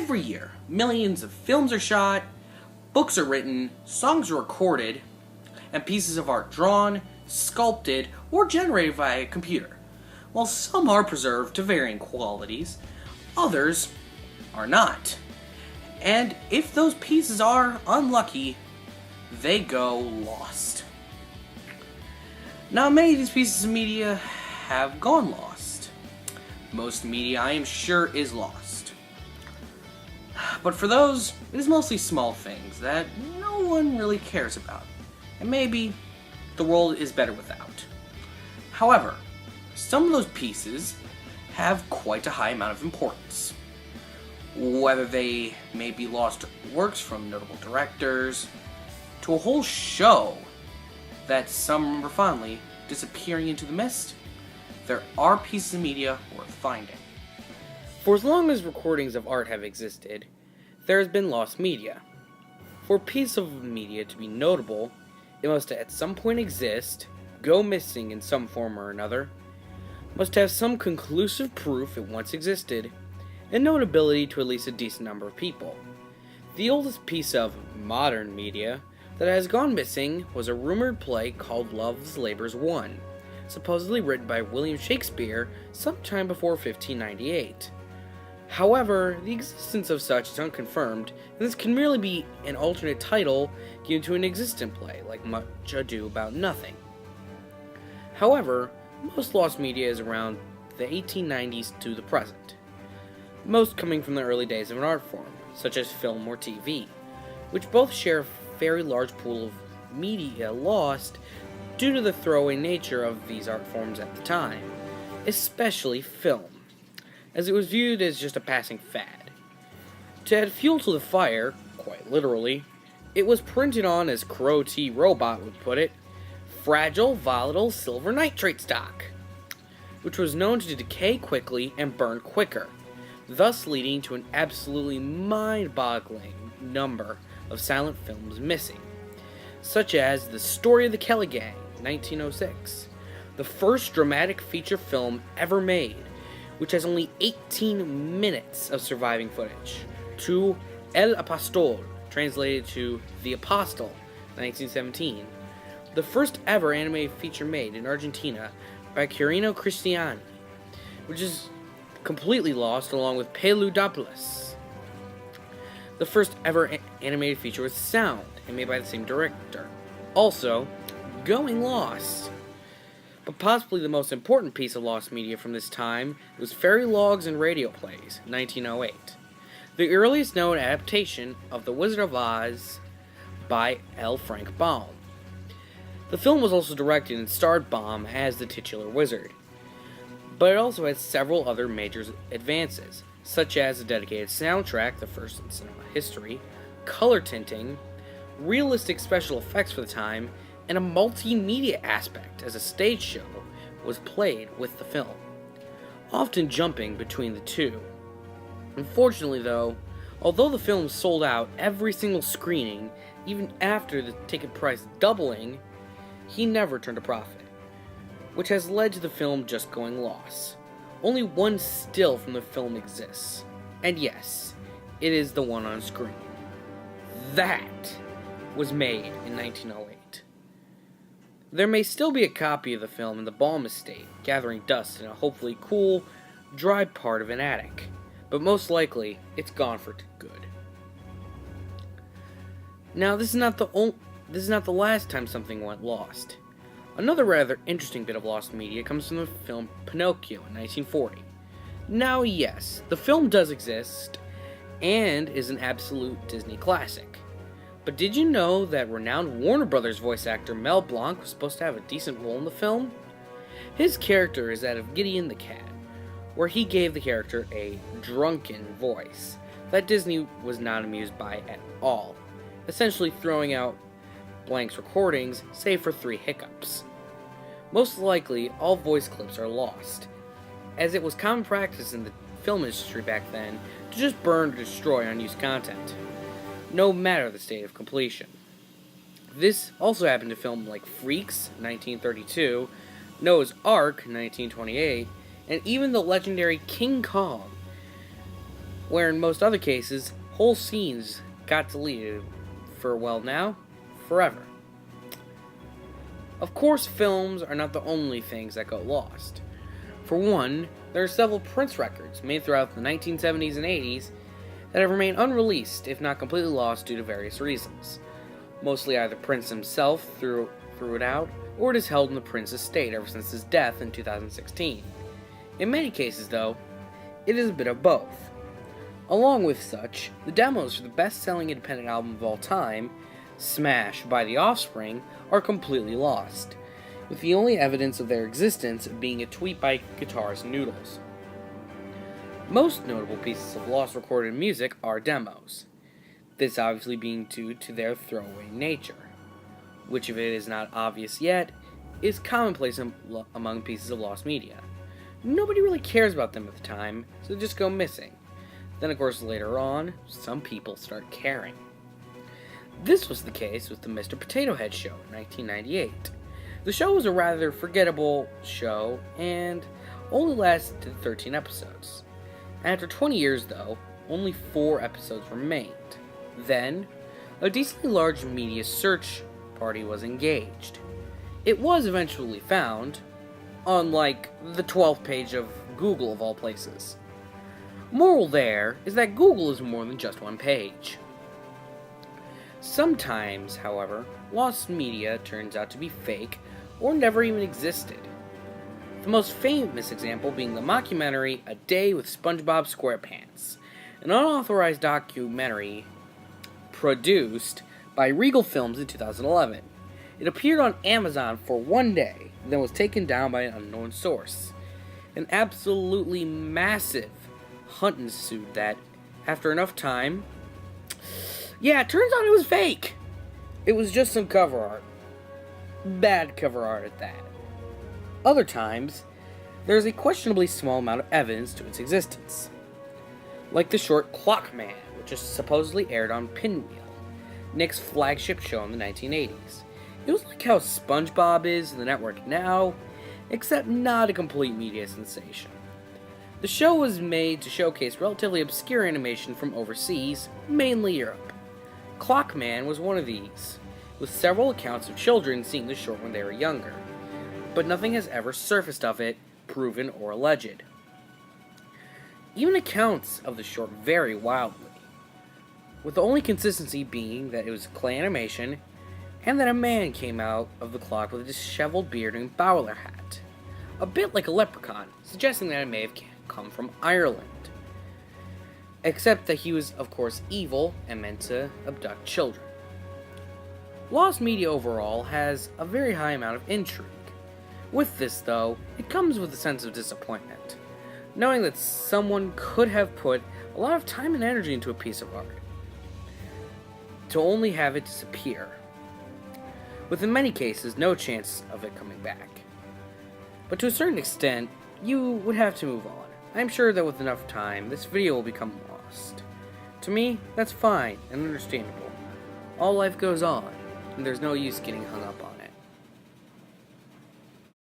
Every year, millions of films are shot, books are written, songs are recorded, and pieces of art drawn, sculpted, or generated by a computer. While some are preserved to varying qualities, others are not. And if those pieces are unlucky, they go lost. Now, many of these pieces of media have gone lost. Most media, I am sure, is lost. But for those, it is mostly small things that no one really cares about, and maybe the world is better without. However, some of those pieces have quite a high amount of importance. Whether they may be lost works from notable directors, to a whole show that some remember fondly disappearing into the mist, there are pieces of media worth finding. For as long as recordings of art have existed, there has been lost media. For a piece of media to be notable, it must at some point exist, go missing in some form or another, must have some conclusive proof it once existed, and notability to at least a decent number of people. The oldest piece of modern media that has gone missing was a rumored play called Love's Labour's Won, supposedly written by William Shakespeare sometime before 1598. However, the existence of such is unconfirmed, and this can merely be an alternate title given to an existent play, like Much Ado About Nothing. However, most lost media is around the 1890s to the present, most coming from the early days of an art form, such as film or TV, which both share a very large pool of media lost due to the throwaway nature of these art forms at the time, especially film, as it was viewed as just a passing fad. To add fuel to the fire, quite literally, it was printed on, as Crow T. Robot would put it, fragile, volatile silver nitrate stock, which was known to decay quickly and burn quicker, thus leading to an absolutely mind-boggling number of silent films missing, such as The Story of the Kelly Gang, 1906, the first dramatic feature film ever made, which has only 18 minutes of surviving footage, to El Apostol, translated to The Apostle, 1917, the first ever animated feature made in Argentina by Quirino Cristiani, which is completely lost along with Paludopolis, the first ever animated feature with sound and made by the same director, also going lost. But possibly the most important piece of lost media from this time was Fairy Logs and Radio Plays, 1908, the earliest known adaptation of The Wizard of Oz by L. Frank Baum. The film was also directed and starred Baum as the titular wizard, but it also had several other major advances, such as a dedicated soundtrack, the first in cinema history, color tinting, realistic special effects for the time, and a multimedia aspect as a stage show was played with the film, often jumping between the two. Unfortunately though, although the film sold out every single screening, even after the ticket price doubling, he never turned a profit, which has led to the film just going lost. Only one still from the film exists, and yes, it is the one on screen. That was made in 1908. There may still be a copy of the film in the Baum estate, gathering dust in a hopefully cool, dry part of an attic, but most likely, it's gone for good. Now, this is not the last time something went lost. Another rather interesting bit of lost media comes from the film Pinocchio in 1940. Now, yes, the film does exist, and is an absolute Disney classic. But did you know that renowned Warner Brothers voice actor Mel Blanc was supposed to have a decent role in the film? His character is that of Gideon the Cat, where he gave the character a drunken voice that Disney was not amused by at all, essentially throwing out Blanc's recordings, save for 3 hiccups. Most likely, all voice clips are lost, as it was common practice in the film industry back then to just burn or destroy unused content, no matter the state of completion. This also happened to films like Freaks, 1932, Noah's Ark, 1928, and even the legendary King Kong, where in most other cases, whole scenes got deleted for, well, now, forever. Of course, films are not the only things that go lost. For one, there are several Prince records made throughout the 1970s and 80s that have remained unreleased, if not completely lost due to various reasons. Mostly either Prince himself threw it out, or it is held in the Prince estate ever since his death in 2016. In many cases, though, it is a bit of both. Along with such, the demos for the best-selling independent album of all time, Smash by The Offspring, are completely lost, with the only evidence of their existence being a tweet by guitarist Noodles. Most notable pieces of lost recorded music are demos, this obviously being due to their throwaway nature, which if it is not obvious yet, is commonplace among pieces of lost media. Nobody really cares about them at the time, so they just go missing. Then of course later on, some people start caring. This was the case with the Mr. Potato Head show in 1998. The show was a rather forgettable show and only lasted 13 episodes. After 20 years though, only 4 episodes remained. Then, a decently large media search party was engaged. It was eventually found, on like the 12th page of Google of all places. Moral there is that Google is more than just one page. Sometimes, however, lost media turns out to be fake or never even existed. The most famous example being the mockumentary A Day with SpongeBob SquarePants, an unauthorized documentary produced by Regal Films in 2011. It appeared on Amazon for one day, then was taken down by an unknown source. An absolutely massive hunt ensued that, after enough time, it turns out it was fake. It was just some cover art. Bad cover art at that. Other times, there is a questionably small amount of evidence to its existence. Like the short Clockman, which is supposedly aired on Pinwheel, Nick's flagship show in the 1980s. It was like how SpongeBob is in the network now, except not a complete media sensation. The show was made to showcase relatively obscure animation from overseas, mainly Europe. Clockman was one of these, with several accounts of children seeing the short when they were younger, but nothing has ever surfaced of it, proven or alleged. Even accounts of the short vary wildly, with the only consistency being that it was clay animation and that a man came out of the clock with a disheveled beard and bowler hat, a bit like a leprechaun, suggesting that it may have come from Ireland. Except that he was, of course, evil and meant to abduct children. Lost media overall has a very high amount of intrigue. With this, though, it comes with a sense of disappointment, knowing that someone could have put a lot of time and energy into a piece of art, to only have it disappear, with in many cases no chance of it coming back. But to a certain extent, you would have to move on. I'm sure that with enough time, this video will become lost. To me, that's fine and understandable. All life goes on, and there's no use getting hung up on it.